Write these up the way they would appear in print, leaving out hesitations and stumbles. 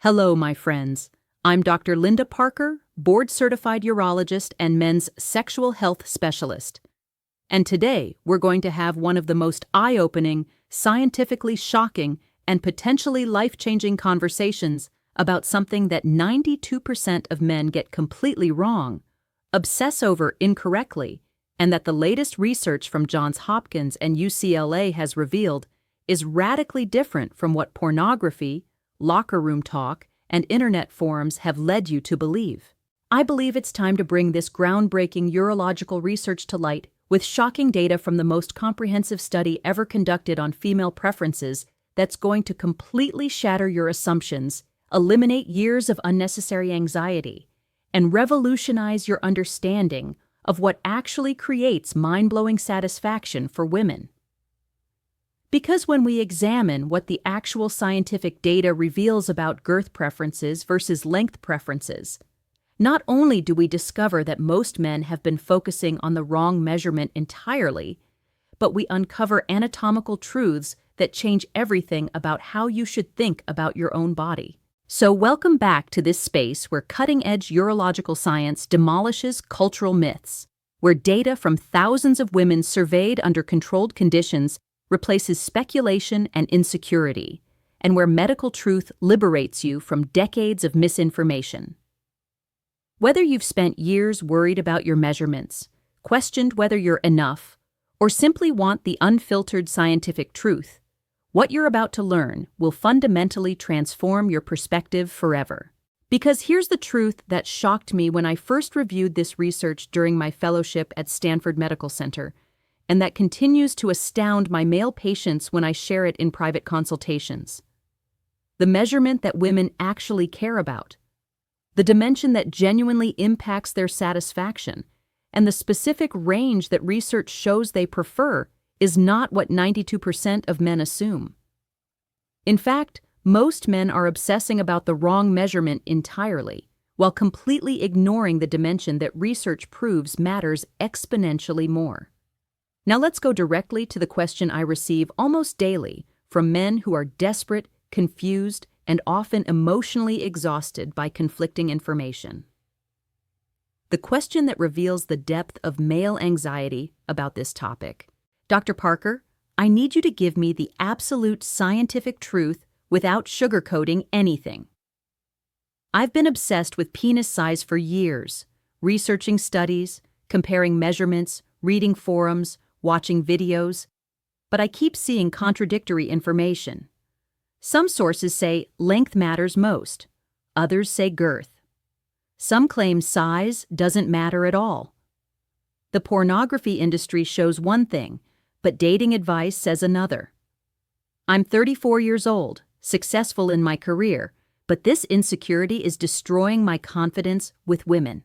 Hello, my friends. I'm Dr. Linda Parker, board-certified urologist and men's sexual health specialist. And today, we're going to have one of the most eye-opening, scientifically shocking, and potentially life-changing conversations about something that 92% of men get completely wrong, obsess over incorrectly, and that the latest research from Johns Hopkins and UCLA has revealed is radically different from what pornography, locker room talk, and internet forums have led you to believe. I believe it's time to bring this groundbreaking urological research to light with shocking data from the most comprehensive study ever conducted on female preferences that's going to completely shatter your assumptions, eliminate years of unnecessary anxiety, and revolutionize your understanding of what actually creates mind-blowing satisfaction for women. Because when we examine what the actual scientific data reveals about girth preferences versus length preferences, not only do we discover that most men have been focusing on the wrong measurement entirely, but we uncover anatomical truths that change everything about how you should think about your own body. So welcome back to this space where cutting-edge urological science demolishes cultural myths, where data from thousands of women surveyed under controlled conditions replaces speculation and insecurity, and where medical truth liberates you from decades of misinformation. Whether you've spent years worried about your measurements, questioned whether you're enough, or simply want the unfiltered scientific truth, what you're about to learn will fundamentally transform your perspective forever. Because here's the truth that shocked me when I first reviewed this research during my fellowship at Stanford Medical Center, and that continues to astound my male patients when I share it in private consultations. The measurement that women actually care about, the dimension that genuinely impacts their satisfaction, and the specific range that research shows they prefer is not what 92% of men assume. In fact, most men are obsessing about the wrong measurement entirely, while completely ignoring the dimension that research proves matters exponentially more. Now let's go directly to the question I receive almost daily from men who are desperate, confused, and often emotionally exhausted by conflicting information. The question that reveals the depth of male anxiety about this topic. Dr. Parker, I need you to give me the absolute scientific truth without sugarcoating anything. I've been obsessed with penis size for years, researching studies, comparing measurements, reading forums, watching videos, but I keep seeing contradictory information. Some sources say length matters most, others say girth. Some claim size doesn't matter at all. The pornography industry shows one thing, but dating advice says another. I'm 34 years old, successful in my career, but this insecurity is destroying my confidence with women.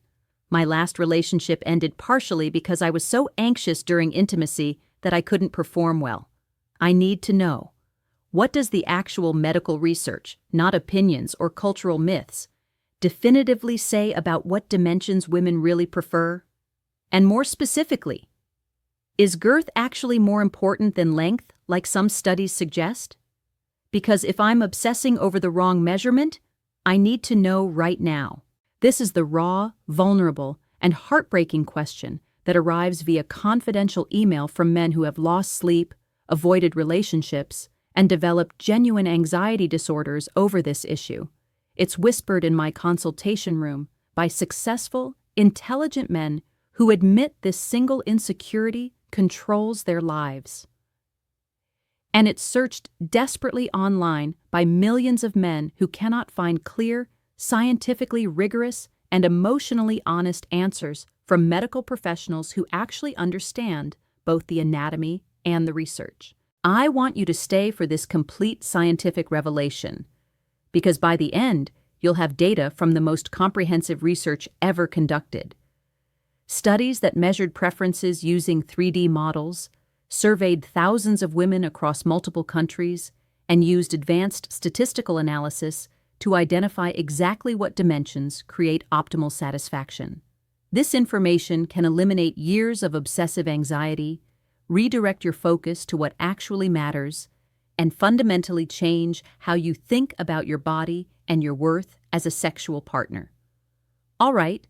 My last relationship ended partially because I was so anxious during intimacy that I couldn't perform well. I need to know, what does the actual medical research, not opinions or cultural myths, definitively say about what dimensions women really prefer? And more specifically, is girth actually more important than length, like some studies suggest? Because if I'm obsessing over the wrong measurement, I need to know right now. This is the raw, vulnerable, and heartbreaking question that arrives via confidential email from men who have lost sleep, avoided relationships, and developed genuine anxiety disorders over this issue. It's whispered in my consultation room by successful, intelligent men who admit this single insecurity controls their lives. And it's searched desperately online by millions of men who cannot find clear, scientifically rigorous, and emotionally honest answers from medical professionals who actually understand both the anatomy and the research. I want you to stay for this complete scientific revelation, because by the end, you'll have data from the most comprehensive research ever conducted. Studies that measured preferences using 3D models, surveyed thousands of women across multiple countries, and used advanced statistical analysis to identify exactly what dimensions create optimal satisfaction. This information can eliminate years of obsessive anxiety, redirect your focus to what actually matters, and fundamentally change how you think about your body and your worth as a sexual partner. All right,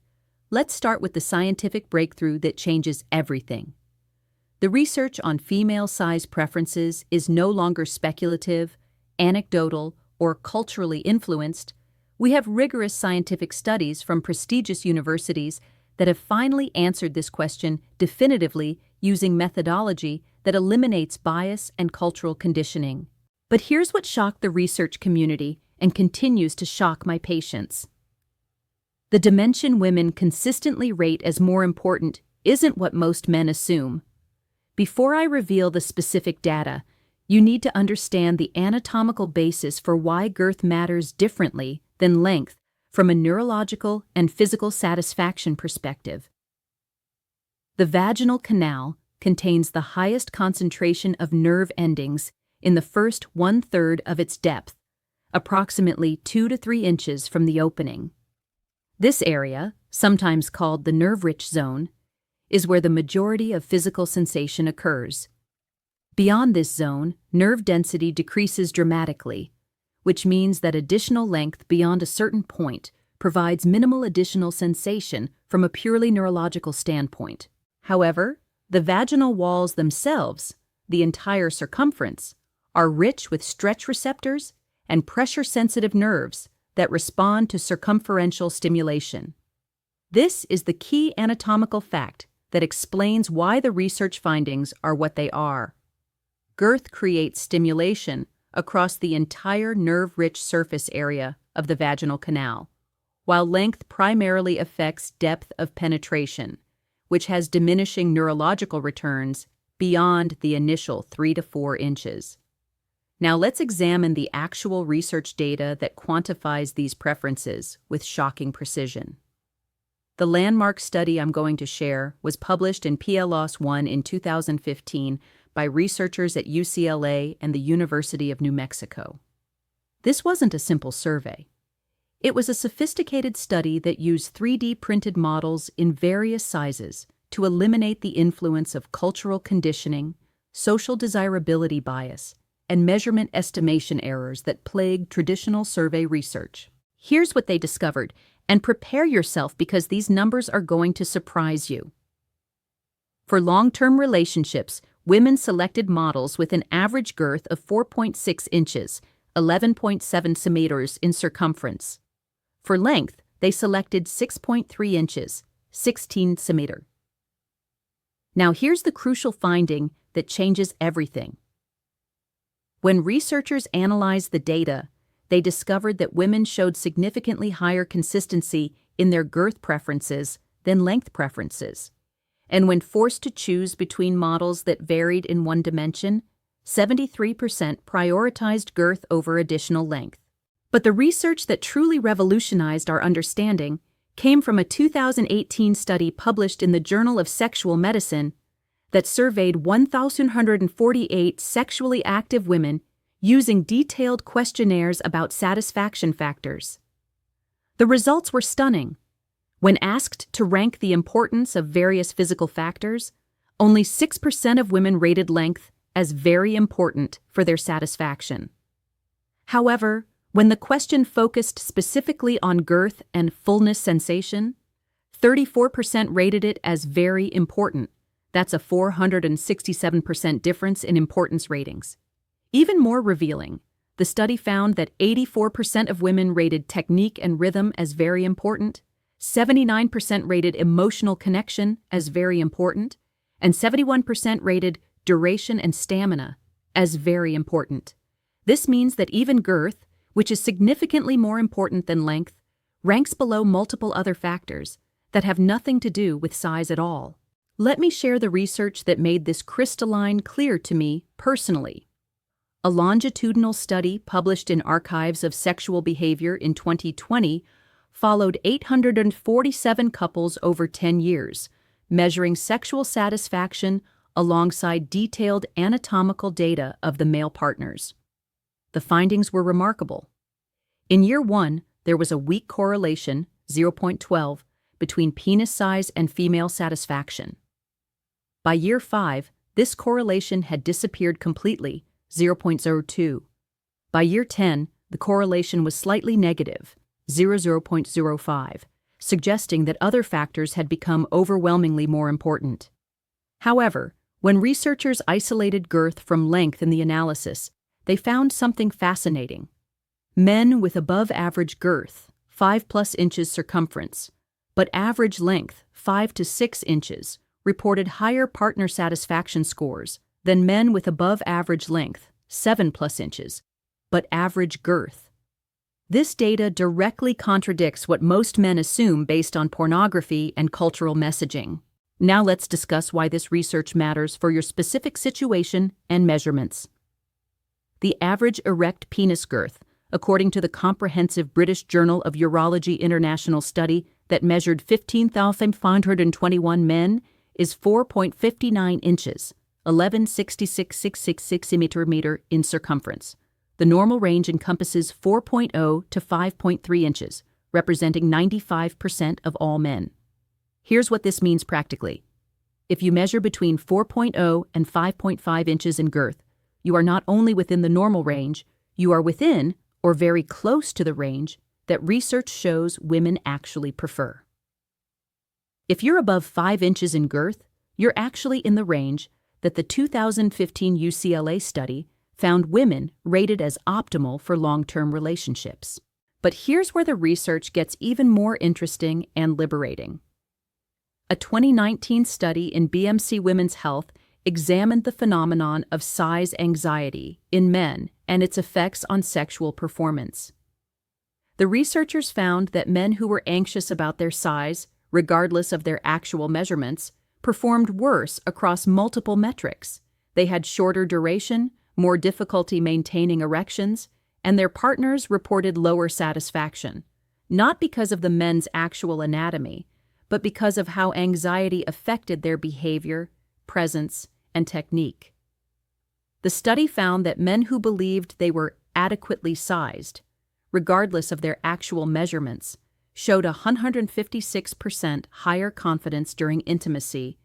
let's start with the scientific breakthrough that changes everything. The research on female size preferences is no longer speculative, anecdotal, or culturally influenced. We have rigorous scientific studies from prestigious universities that have finally answered this question definitively using methodology that eliminates bias and cultural conditioning. But here's what shocked the research community and continues to shock my patients. The dimension women consistently rate as more important isn't what most men assume. Before I reveal the specific data, you need to understand the anatomical basis for why girth matters differently than length from a neurological and physical satisfaction perspective. The vaginal canal contains the highest concentration of nerve endings in the first 1/3 of its depth, approximately 2 to 3 inches from the opening. This area, sometimes called the nerve-rich zone, is where the majority of physical sensation occurs. Beyond this zone, nerve density decreases dramatically, which means that additional length beyond a certain point provides minimal additional sensation from a purely neurological standpoint. However, the vaginal walls themselves, the entire circumference, are rich with stretch receptors and pressure-sensitive nerves that respond to circumferential stimulation. This is the key anatomical fact that explains why the research findings are what they are. Girth creates stimulation across the entire nerve-rich surface area of the vaginal canal, while length primarily affects depth of penetration, which has diminishing neurological returns beyond the initial 3 to 4 inches. Now let's examine the actual research data that quantifies these preferences with shocking precision. The landmark study I'm going to share was published in PLOS 1 in 2015 by researchers at UCLA and the University of New Mexico. This wasn't a simple survey. It was a sophisticated study that used 3D printed models in various sizes to eliminate the influence of cultural conditioning, social desirability bias, and measurement estimation errors that plague traditional survey research. Here's what they discovered, and prepare yourself because these numbers are going to surprise you. For long-term relationships, women selected models with an average girth of 4.6 inches, 11.7 centimeters in circumference. For length, they selected 6.3 inches, 16 centimeters. Now here's the crucial finding that changes everything. When researchers analyzed the data, they discovered that women showed significantly higher consistency in their girth preferences than length preferences. And when forced to choose between models that varied in one dimension, 73% prioritized girth over additional length. But the research that truly revolutionized our understanding came from a 2018 study published in the Journal of Sexual Medicine that surveyed 1,148 sexually active women using detailed questionnaires about satisfaction factors. The results were stunning. When asked to rank the importance of various physical factors, only 6% of women rated length as very important for their satisfaction. However, when the question focused specifically on girth and fullness sensation, 34% rated it as very important. That's a 467% difference in importance ratings. Even more revealing, the study found that 84% of women rated technique and rhythm as very important, 79% rated emotional connection as very important, and 71% rated duration and stamina as very important. This means that even girth, which is significantly more important than length, ranks below multiple other factors that have nothing to do with size at all. Let me share the research that made this crystalline clear to me personally. A longitudinal study published in Archives of Sexual Behavior in 2020 followed 847 couples over 10 years, measuring sexual satisfaction alongside detailed anatomical data of the male partners. The findings were remarkable. In year 1, there was a weak correlation, 0.12, between penis size and female satisfaction. By year 5, this correlation had disappeared completely, 0.02. By year 10, the correlation was slightly negative, 0.05, suggesting that other factors had become overwhelmingly more important. However, when researchers isolated girth from length in the analysis, they found something fascinating. Men with above-average girth, 5+ inches circumference, but average length, 5 to 6 inches, reported higher partner satisfaction scores than men with above-average length, 7+ inches, but average girth. This data directly contradicts what most men assume based on pornography and cultural messaging. Now let's discuss why this research matters for your specific situation and measurements. The average erect penis girth, according to the comprehensive British Journal of Urology International study that measured 15,521 men, is 4.59 inches, 11.6666 centimeter in circumference. The normal range encompasses 4.0 to 5.3 inches, representing 95% of all men. Here's what this means practically. If you measure between 4.0 and 5.5 inches in girth, you are not only within the normal range, you are within, or very close to the range, that research shows women actually prefer. If you're above 5 inches in girth, you're actually in the range that the 2015 UCLA study found women rated as optimal for long-term relationships. But here's where the research gets even more interesting and liberating. A 2019 study in BMC Women's Health examined the phenomenon of size anxiety in men and its effects on sexual performance. The researchers found that men who were anxious about their size, regardless of their actual measurements, performed worse across multiple metrics. They had shorter duration, more difficulty maintaining erections, and their partners reported lower satisfaction, not because of the men's actual anatomy, but because of how anxiety affected their behavior, presence, and technique. The study found that men who believed they were adequately sized, regardless of their actual measurements, showed 156% higher confidence during intimacy,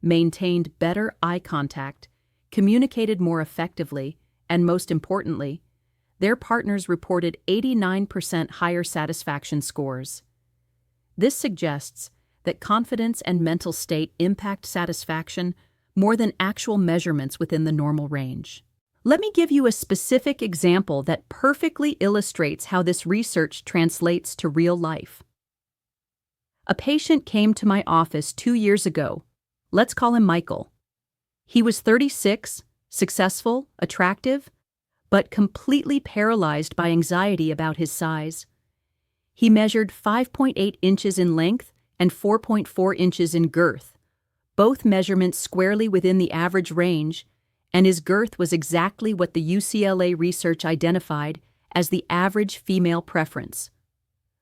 maintained better eye contact, communicated more effectively, and most importantly, their partners reported 89% higher satisfaction scores. This suggests that confidence and mental state impact satisfaction more than actual measurements within the normal range. Let me give you a specific example that perfectly illustrates how this research translates to real life. A patient came to my office 2 years ago. Let's call him Michael. He was 36, successful, attractive, but completely paralyzed by anxiety about his size. He measured 5.8 inches in length and 4.4 inches in girth, both measurements squarely within the average range, and his girth was exactly what the UCLA research identified as the average female preference.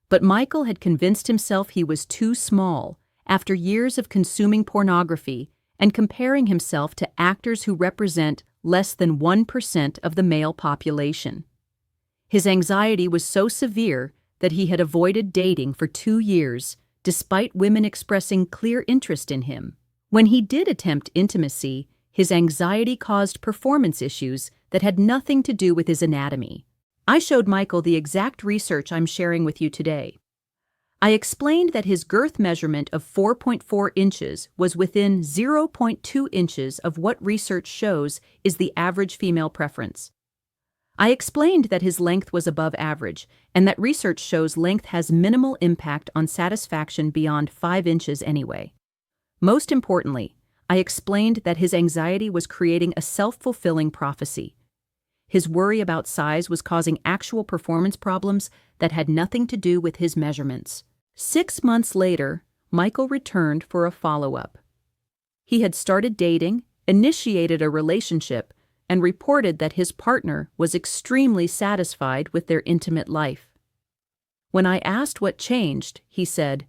But Michael had convinced himself he was too small after years of consuming pornography and comparing himself to actors who represent less than 1% of the male population. His anxiety was so severe that he had avoided dating for 2 years, despite women expressing clear interest in him. When he did attempt intimacy, his anxiety caused performance issues that had nothing to do with his anatomy. I showed Michael the exact research I'm sharing with you today. I explained that his girth measurement of 4.4 inches was within 0.2 inches of what research shows is the average female preference. I explained that his length was above average, and that research shows length has minimal impact on satisfaction beyond 5 inches anyway. Most importantly, I explained that his anxiety was creating a self-fulfilling prophecy. His worry about size was causing actual performance problems that had nothing to do with his measurements. 6 months later, Michael returned for a follow-up. He had started dating, initiated a relationship, and reported that his partner was extremely satisfied with their intimate life. When I asked what changed, he said,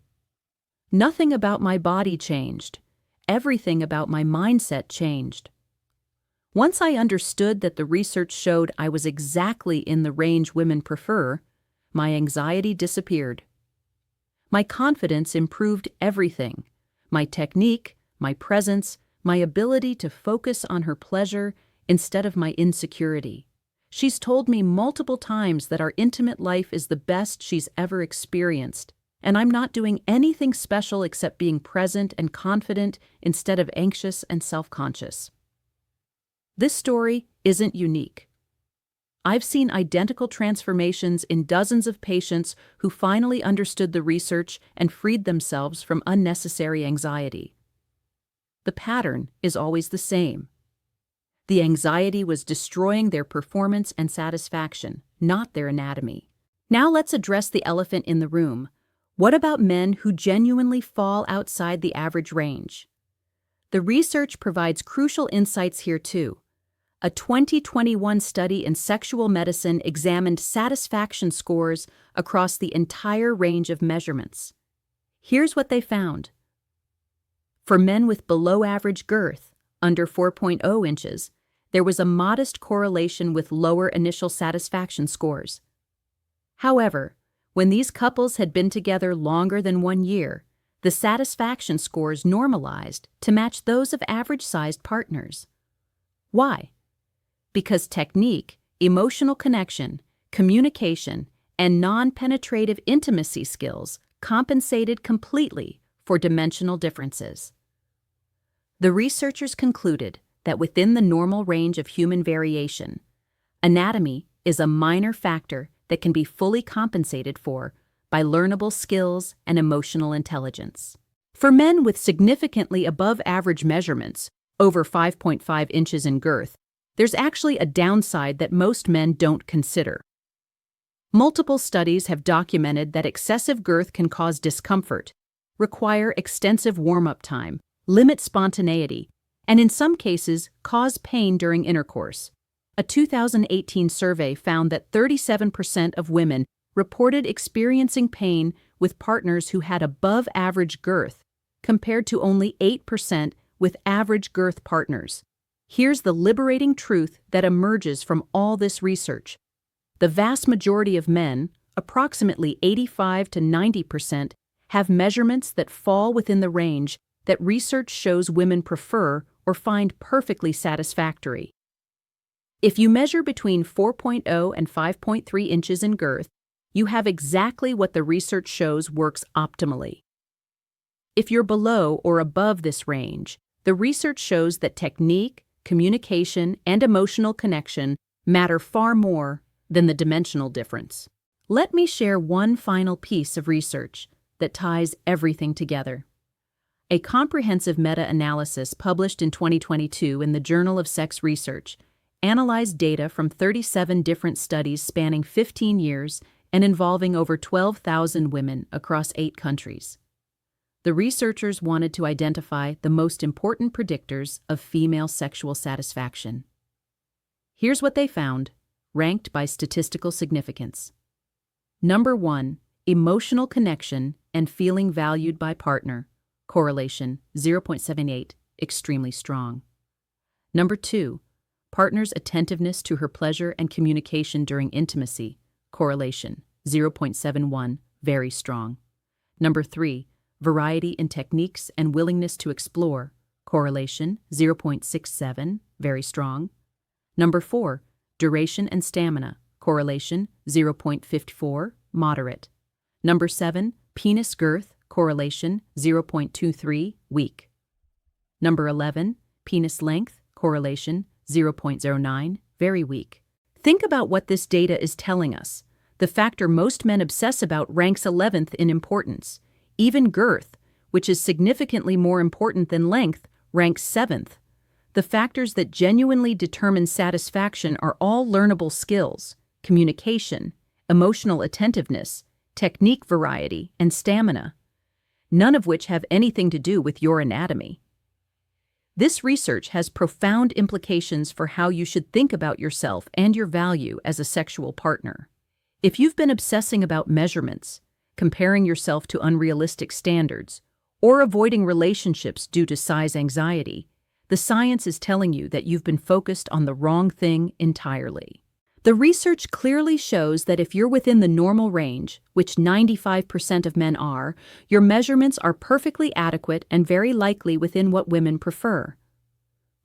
"Nothing about my body changed. Everything about my mindset changed." Once I understood that the research showed I was exactly in the range women prefer, my anxiety disappeared. My confidence improved everything: my technique, my presence, my ability to focus on her pleasure, instead of my insecurity. She's told me multiple times that our intimate life is the best she's ever experienced, and I'm not doing anything special except being present and confident instead of anxious and self-conscious. This story isn't unique. I've seen identical transformations in dozens of patients who finally understood the research and freed themselves from unnecessary anxiety. The pattern is always the same. The anxiety was destroying their performance and satisfaction, not their anatomy. Now let's address the elephant in the room. What about men who genuinely fall outside the average range? The research provides crucial insights here too. A 2021 study in sexual medicine examined satisfaction scores across the entire range of measurements. Here's what they found. For men with below-average girth, under 4.0 inches, there was a modest correlation with lower initial satisfaction scores. However, when these couples had been together longer than 1 year, the satisfaction scores normalized to match those of average-sized partners. Why? Because technique, emotional connection, communication, and non-penetrative intimacy skills compensated completely for dimensional differences. The researchers concluded that within the normal range of human variation, anatomy is a minor factor that can be fully compensated for by learnable skills and emotional intelligence. For men with significantly above-average measurements, over 5.5 inches in girth, there's actually a downside that most men don't consider. Multiple studies have documented that excessive girth can cause discomfort, require extensive warm-up time, limit spontaneity, and in some cases cause pain during intercourse. A 2018 survey found that 37% of women reported experiencing pain with partners who had above-average girth, compared to only 8% with average girth partners. Here's the liberating truth that emerges from all this research. The vast majority of men, approximately 85 to 90%, have measurements that fall within the range that research shows women prefer or find perfectly satisfactory. If you measure between 4.0 and 5.3 inches in girth, you have exactly what the research shows works optimally. If you're below or above this range, the research shows that technique, communication, and emotional connection matter far more than the dimensional difference. Let me share one final piece of research that ties everything together. A comprehensive meta-analysis published in 2022 in the Journal of Sex Research analyzed data from 37 different studies spanning 15 years and involving over 12,000 women across 8 countries. The researchers wanted to identify the most important predictors of female sexual satisfaction. Here's what they found, ranked by statistical significance. Number 1, emotional connection and feeling valued by partner, correlation 0.78, extremely strong. Number 2, partner's attentiveness to her pleasure and communication during intimacy, correlation 0.71, very strong. Number 3, variety in techniques and willingness to explore, correlation 0.67, very strong. Number 4, duration and stamina, correlation 0.54, moderate. Number 7, penis girth, correlation 0.23, weak. Number 11, penis length, correlation 0.09, very weak. Think about what this data is telling us. The factor most men obsess about ranks 11th in importance. Even girth, which is significantly more important than length, ranks 7th. The factors that genuinely determine satisfaction are all learnable skills, communication, emotional attentiveness, technique variety, and stamina, none of which have anything to do with your anatomy. This research has profound implications for how you should think about yourself and your value as a sexual partner. If you've been obsessing about measurements, comparing yourself to unrealistic standards, or avoiding relationships due to size anxiety, the science is telling you that you've been focused on the wrong thing entirely. The research clearly shows that if you're within the normal range, which 95% of men are, your measurements are perfectly adequate and very likely within what women prefer.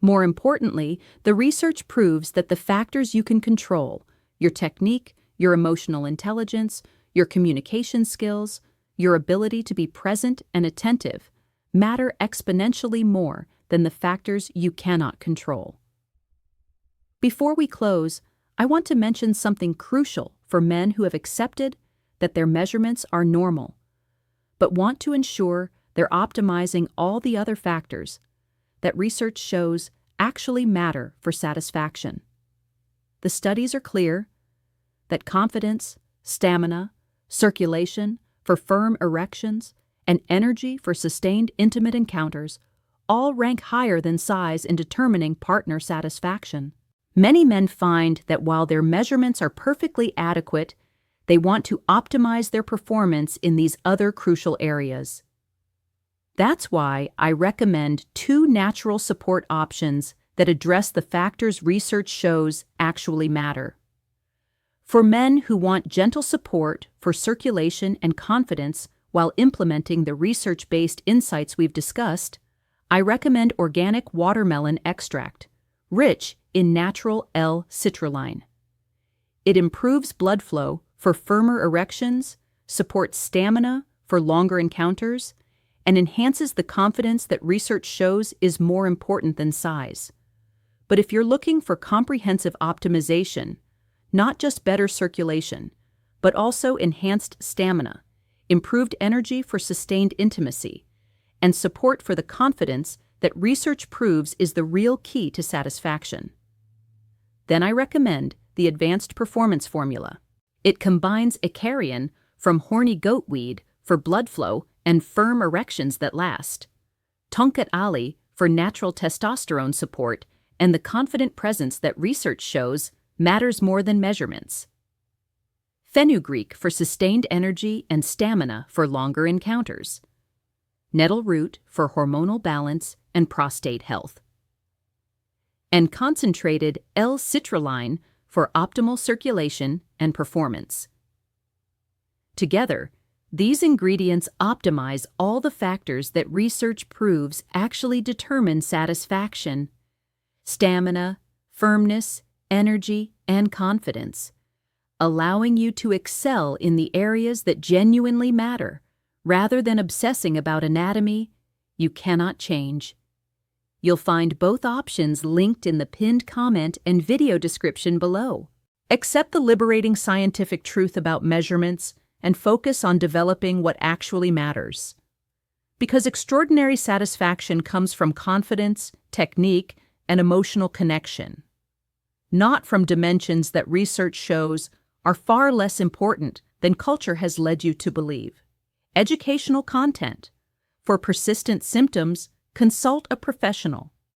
More importantly, the research proves that the factors you can control, your technique, your emotional intelligence, your communication skills, your ability to be present and attentive, matter exponentially more than the factors you cannot control. Before we close, I want to mention something crucial for men who have accepted that their measurements are normal, but want to ensure they're optimizing all the other factors that research shows actually matter for satisfaction. The studies are clear that confidence, stamina, circulation for firm erections, and energy for sustained intimate encounters all rank higher than size in determining partner satisfaction. Many men find that while their measurements are perfectly adequate, they want to optimize their performance in these other crucial areas. That's why I recommend 2 natural support options that address the factors research shows actually matter. For men who want gentle support for circulation and confidence while implementing the research-based insights we've discussed, I recommend organic watermelon extract, rich in natural L-citrulline. It improves blood flow for firmer erections, supports stamina for longer encounters, and enhances the confidence that research shows is more important than size. But if you're looking for comprehensive optimization, not just better circulation, but also enhanced stamina, improved energy for sustained intimacy, and support for the confidence that research proves is the real key to satisfaction, then I recommend the Advanced Performance Formula. It combines Icarian from horny goatweed for blood flow and firm erections that last, Tonkat Ali for natural testosterone support and the confident presence that research shows matters more than measurements, fenugreek for sustained energy and stamina for longer encounters, nettle root for hormonal balance and prostate health, and concentrated L-citrulline for optimal circulation and performance. Together, these ingredients optimize all the factors that research proves actually determine satisfaction: stamina, firmness, energy, and confidence, allowing you to excel in the areas that genuinely matter, rather than obsessing about anatomy you cannot change. You'll find both options linked in the pinned comment and video description below. Accept the liberating scientific truth about measurements and focus on developing what actually matters. Because extraordinary satisfaction comes from confidence, technique, and emotional connection, not from dimensions that research shows are far less important than culture has led you to believe. Educational content. For persistent symptoms, consult a professional.